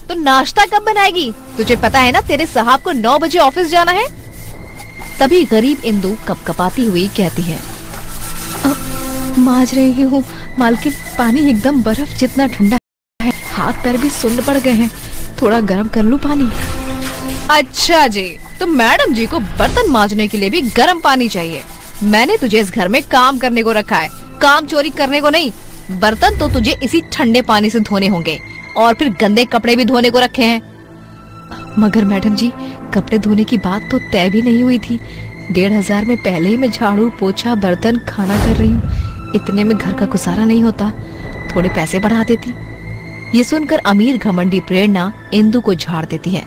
तो नाश्ता कब बनाएगी? तुझे पता है ना तेरे साहब को 9 बजे ऑफिस जाना है। तभी गरीब इंदु कपकपाती हुई कहती है, माज रही हूँ मालकिन, पानी एकदम बर्फ जितना ठंडा है, हाथ पैर भी सुन्न पड़ गए हैं, थोड़ा गर्म कर लूं पानी। अच्छा जी, तो मैडम जी को बर्तन मांजने के लिए भी गर्म पानी चाहिए। मैंने तुझे इस घर में काम करने को रखा है, काम चोरी करने को नहीं। बर्तन तो तुझे इसी ठंडे पानी से धोने होंगे और फिर गंदे कपड़े भी धोने को रखे हैं। मगर मैडम जी, कपड़े धोने की बात तो तय भी नहीं हुई थी। 1500 में पहले ही मैं झाड़ू पोछा बर्तन खाना कर रही हूँ, इतने में घर का गुजारा नहीं होता, थोड़े पैसे बढ़ा देती। ये सुनकर अमीर घमंडी प्रेरणा इंदु को झाड़ देती है।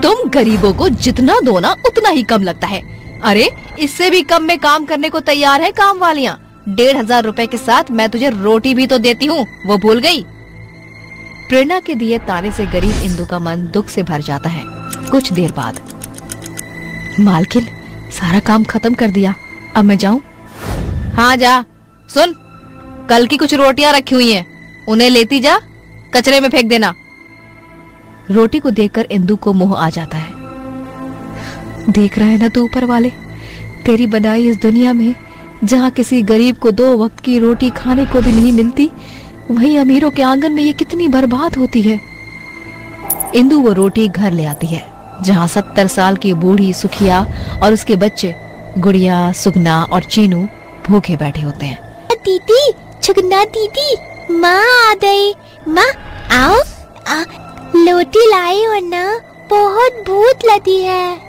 तुम गरीबों को जितना दो ना उतना ही कम लगता है। अरे इससे भी कम में काम करने को तैयार है काम वालियाँ। 1500 रुपए के साथ मैं तुझे रोटी भी तो देती हूँ, वो भूल गई? प्रेरणा के दिए ताने से गरीब इंदु का मन दुख से भर जाता है। कुछ देर बाद, मालकिन सारा काम खत्म कर दिया, अब मैं जाऊं? हाँ जा। सुन, कल की कुछ रोटियां रखी हुई हैं, उन्हें लेती जा, कचरे में फेंक देना। रोटी को देखकर इंदु को मोह आ जाता है। देख रहा है ना तू ऊपर वाले, तेरी बनाई इस दुनिया में जहाँ किसी गरीब को 2 वक्त की रोटी खाने को भी नहीं मिलती, वहीं अमीरों के आंगन में ये कितनी बर्बाद होती है। इंदु वो रोटी घर ले आती है, जहाँ 70 साल की बूढ़ी सुखिया और उसके बच्चे गुड़िया, सुगना और चीनू भूखे बैठे होते हैं। दीदी, सुगना दीदी, माँ आ गई। माँ आओ, रोटी लाई हो ना, बहुत भूख लगी है।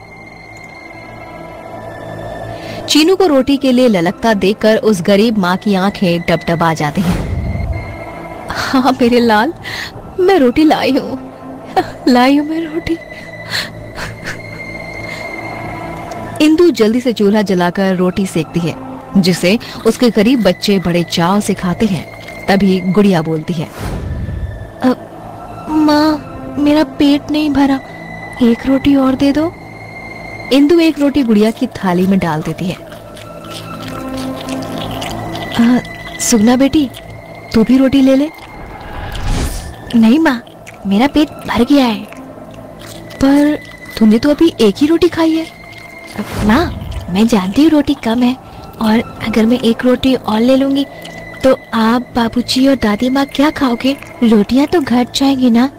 चीनू को रोटी के लिए ललकता देखकर उस गरीब माँ की आंखें टपटपा जाती हैं। हाँ मेरे लाल, मैं रोटी लाई हूँ मैं रोटी। इंदु जल्दी से चूल्हा जलाकर रोटी सेकती है, जिसे उसके गरीब बच्चे बड़े चाव से खाते हैं। तभी गुड़िया बोलती है, माँ मेरा पेट नहीं भरा, एक रोटी और दे दो। इंदु एक रोटी गुड़िया की थाली में डाल देती है। सुगना बेटी, तू भी रोटी ले ले। नहीं माँ, मेरा पेट भर गया है। पर तूने तो अभी एक ही रोटी खाई है। माँ मैं जानती हूँ रोटी कम है, और अगर मैं एक रोटी और ले लूंगी तो आप बाबूजी और दादी माँ क्या खाओगे? रोटियाँ तो घट जाएंगी ना।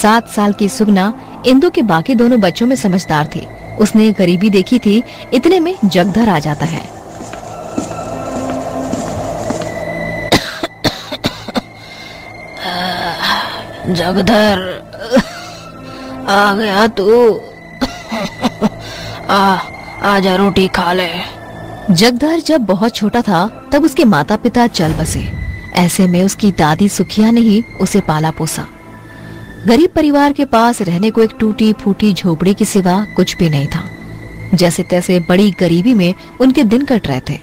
7 साल की सुगना इंदु के बाकी दोनों बच्चों में समझदार थी। उसने गरीबी देखी थी। इतने में जगधर आ जाता है। जगधर आ गया तू? आजा रोटी खा ले। जगधर जब बहुत छोटा था तब उसके माता पिता चल बसे। ऐसे में उसकी दादी सुखिया ने ही उसे पाला पोसा। गरीब परिवार के पास रहने को एक टूटी फूटी झोपड़ी के सिवा कुछ भी नहीं था। जैसे तैसे बड़ी गरीबी में उनके दिन कट रहे थे।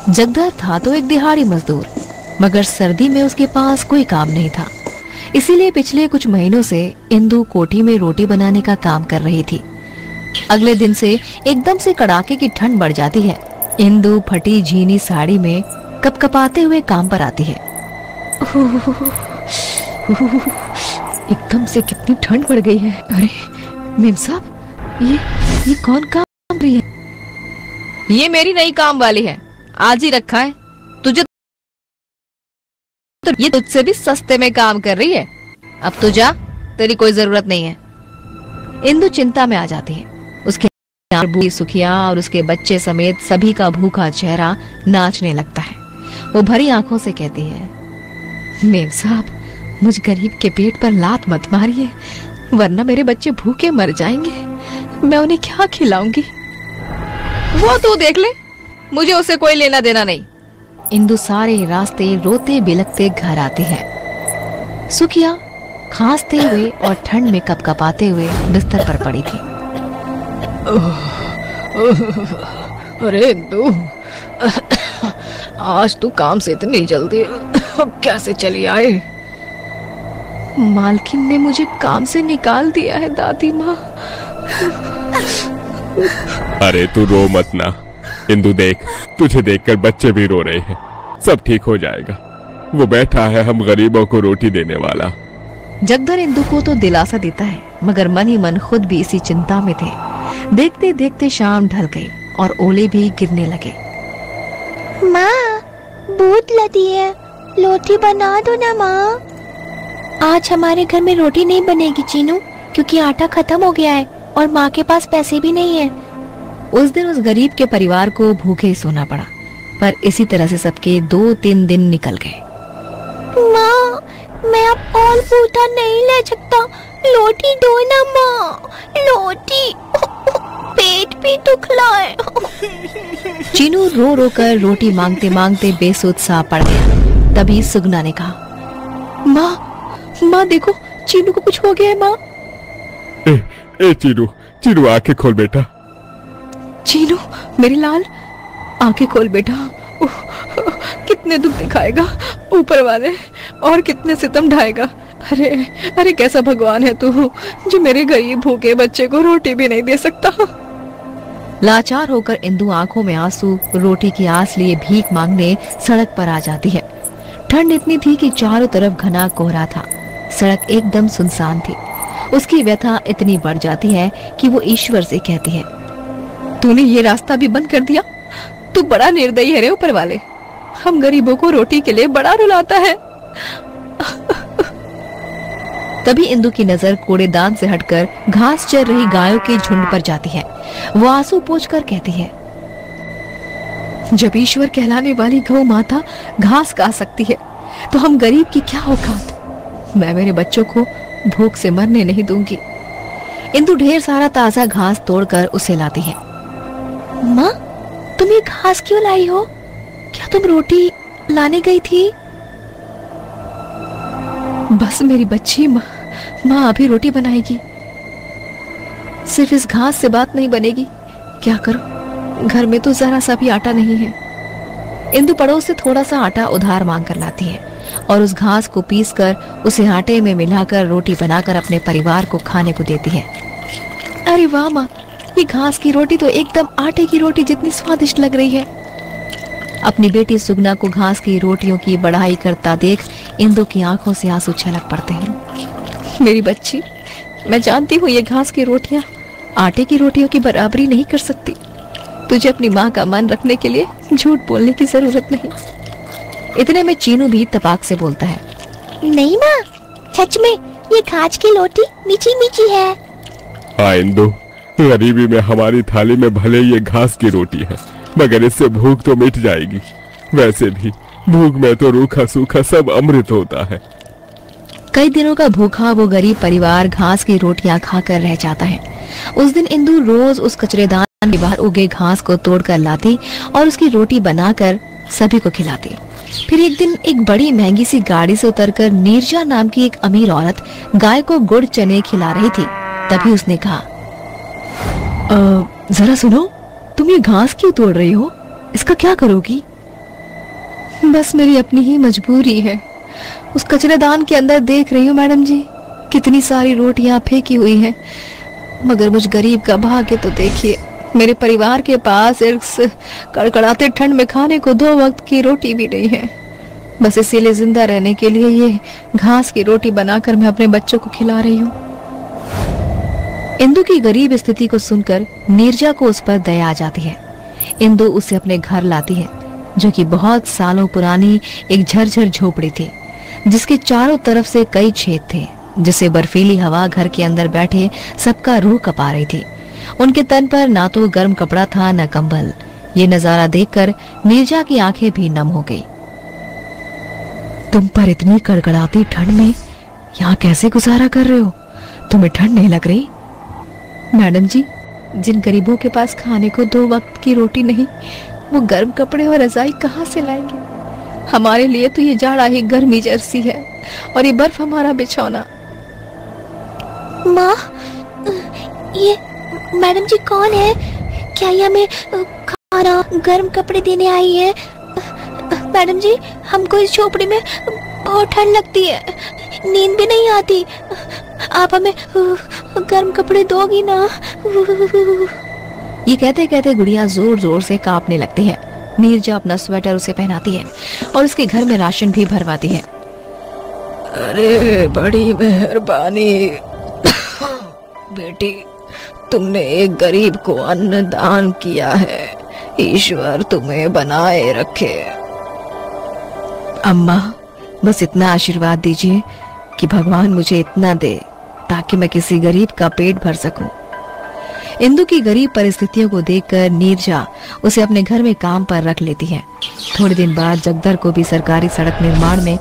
जगधर था तो एक दिहाड़ी मजदूर, मगर सर्दी में उसके पास कोई काम नहीं था। इसीलिए पिछले कुछ महीनों से इंदु कोठी में रोटी बनाने का काम कर रही थी। अगले दिन से एकदम से कड़ाके की ठंड बढ़ जाती है। इंदु फटी झीनी साड़ी में कपकपाते हुए काम पर आती है। एकदम से कितनी ठंड बढ़ गई है। अरे मेम साहब, ये कौन काम कर रही है? ये मेरी नई काम वाली है, आज ही रखा है। तुझे तो ये तुझसे भी सस्ते में काम कर रही है। अब तो जा, तेरी कोई जरूरत नहीं है। इंदु चिंता में आ जाती है। उसके बूढ़ी सुखिया और उसके बच्चे समेत सभी का भूखा चेहरा नाचने लगता है। वो भरी आंखों से कहती है, मेम साहब, मुझ गरीब के पेट पर लात मत मारिए, वरना मेरे बच्चे भूखे मर जाएंगे। मैं उन्हें क्या खिलाऊंगी? वो तू देख ले, मुझे उससे कोई लेना देना नहीं। इंदु सारे रास्ते रोते बिलखते घर आती है। सुखिया खांसते हुए और ठंड में कपकपाते हुए बिस्तर पर पड़ी थी। अरे इंदु, आज तू काम से इतनी जल्दी कैसे चली आए? मालकिन ने मुझे काम से निकाल दिया है दादी माँ। अरे तू रो मत ना इंदु, देख तुझे देखकर बच्चे भी रो रहे हैं। सब ठीक हो जाएगा। वो बैठा है हम गरीबों को रोटी देने वाला। जगधर इंदु को तो दिलासा देता है, मगर मन ही मन खुद भी इसी चिंता में थे। देखते देखते शाम ढल गई और ओले भी गिरने लगे। माँ, भूख लगी है, रोटी बना दो ना माँ। आज हमारे घर में रोटी नहीं बनेगी चीनू, क्योंकि आटा खत्म हो गया है और माँ के पास पैसे भी नहीं है। उस दिन उस गरीब के परिवार को भूखे ही सोना पड़ा, पर इसी तरह से सबके 2-3 दिन निकल गए। माँ, मैं अब और बूटा नहीं ले सकता, रोटी दो ना माँ, रोटी, पेट भी दुख रहा है। चीनू रो रो कर रोटी मांगते मांगते बेसुध सा पड़ गया। तभी सुगना ने कहा, माँ देखो, चीनू को कुछ हो गया है माँ। ए चीनू आंखें खोल बेटा। चीनू मेरी लाल, आंखें खोल बेटा। कितने दुख दिखाएगा ऊपर वाले, और कितने सितम ढाएगा। अरे कैसा भगवान है तू, जो मेरे गरीब भूखे बच्चे को रोटी भी नहीं दे सकता। लाचार होकर इंदु आंखों में आंसू, रोटी की आस लिए भीख मांगने सड़क पर आ जाती है। ठंड इतनी थी कि चारों तरफ घना कोहरा था। सड़क एकदम सुनसान थी। उसकी व्यथा इतनी बढ़ जाती है कि वो ईश्वर से कहती है, तूने ये रास्ता भी बंद कर दिया। तू बड़ा निर्दयी है रे ऊपर वाले, हम गरीबों को रोटी के लिए बड़ा रुलाता है। तभी इंदु की नजर कूड़ेदान से हटकर घास चर रही गायों के झुंड पर जाती है। वो आंसू पोंछकर कहती है, जब ईश्वर कहलाने वाली गौ माता घास खा सकती है, तो हम गरीब की क्या औकात। मैं मेरे बच्चों को भूख से मरने नहीं दूंगी। इंदु ढेर सारा ताजा घास तोड़कर उसे लाती है। माँ, तुम ये घास क्यों लाई हो? क्या तुम रोटी लाने गई थी? बस मेरी बच्ची, माँ अभी रोटी बनाएगी। सिर्फ इस घास से बात नहीं बनेगी, क्या करूं, घर में तो जरा सा भी आटा नहीं है। इंदु पड़ोस से थोड़ा सा आटा उधार मांग कर लाती है और उस घास को पीसकर उसे आटे में मिलाकर रोटी बनाकर अपने परिवार को खाने को देती है। अरे वाह माँ, ये घास की रोटी तो एकदम आटे की रोटी जितनी स्वादिष्ट लग रही है। अपनी बेटी सुगना को घास की रोटियों की बढ़ाई करता देख इंदु की आंखों से आंसू छलक पड़ते हैं। मेरी बच्ची, मैं जानती हूँ ये घास की रोटियां आटे की रोटियों की बराबरी नहीं कर सकती। तुझे अपनी माँ का मन रखने के लिए झूठ बोलने की जरूरत नहीं। इतने में चीनू भी तपाक से बोलता है, नहीं माँ, सच में ये घास की रोटी मीठी मीठी है। हाँ इंदु, गरीबी में हमारी थाली में भले ये घास की रोटी है, मगर इससे भूख तो मिट जाएगी। वैसे भी भूख में तो रूखा सूखा सब अमृत होता है। कई दिनों का भूखा वो गरीब परिवार घास की रोटियां खाकर रह जाता है। उस दिन इंदु रोज उस कचरेदान के बाहर उगे घास को तोड़कर लाती और उसकी रोटी बनाकर सभी को खिलाती। फिर एक दिन एक बड़ी महंगी सी गाड़ी से उतरकर नीरजा नाम की एक अमीर औरत गाय को गुड़ चने खिला रही थी। तभी उसने कहा, जरा सुनो, तुम ये घास क्यों तोड़ रही हो? इसका क्या करोगी? बस मेरी अपनी ही मजबूरी है। उस कचरेदान के अंदर देख रही हूँ मैडम जी, कितनी सारी रोटियां फेंकी हुई हैं, मगर मुझ गरीब का भाग्य तो देखिए। मेरे परिवार के पास इस कड़कड़ाते ठंड में खाने को 2 वक्त की रोटी भी नहीं है। बस इसीलिए जिंदा रहने के लिए ये घास की रोटी बनाकर मैं अपने बच्चों को खिला रही हूँ। इंदु की गरीब स्थिति को सुनकर नीरजा को उस पर दया आ जाती है। इंदु उसे अपने घर लाती है, जो कि बहुत सालों पुरानी एक झरझर झोपड़ी थी, जिसके चारों तरफ से कई छेद थे, जिसे बर्फीली हवा घर के अंदर बैठे सबका रूह कपा रही थी। उनके तन पर ना तो गर्म कपड़ा था न कंबल। ये नजारा देखकर नीरजा की आंखें भी नम हो गई। तुम पर इतनी कड़कड़ाती ठंड में यहाँ कैसे गुजारा कर रहे हो? तुम्हें ठंड नहीं लग रही? मैडम जी, जिन गरीबों के पास खाने को 2 वक्त की रोटी नहीं, वो गर्म कपड़े और रजाई कहाँ से लाएंगे? हमारे लिए तो ये जाड़ा ही गर्मी जैसी है और ये बर्फ हमारा बिछौना। माँ, ये मैडम जी कौन है? क्या ये हमें खाना गर्म कपड़े देने आई है? मैडम जी, हमको इस झोपड़ी में बहुत ठंड लगती है, नींद भी नहीं आती। आप हमें गर्म कपड़े दोगी ना? ये कहते कहते गुड़िया जोर जोर से कांपने लगती है। नीरजा अपना स्वेटर उसे पहनाती है और उसके घर में राशन भी भरवाती है। अरे बड़ी मेहरबानी बेटी, तुमने एक गरीब को अन्न दान किया है। ईश्वर तुम्हें बनाए रखे। अम्मा, बस इतना आशीर्वाद दीजिए कि भगवान मुझे इतना दे ताकि मैं किसी गरीब का पेट भर सकूं। इंदु की गरीब परिस्थितियों को देखकर नीरजा उसे अपने घर में काम पर रख लेती है। थोड़े दिन बाद जगदर को भी सरकारी सड़क निर्माण में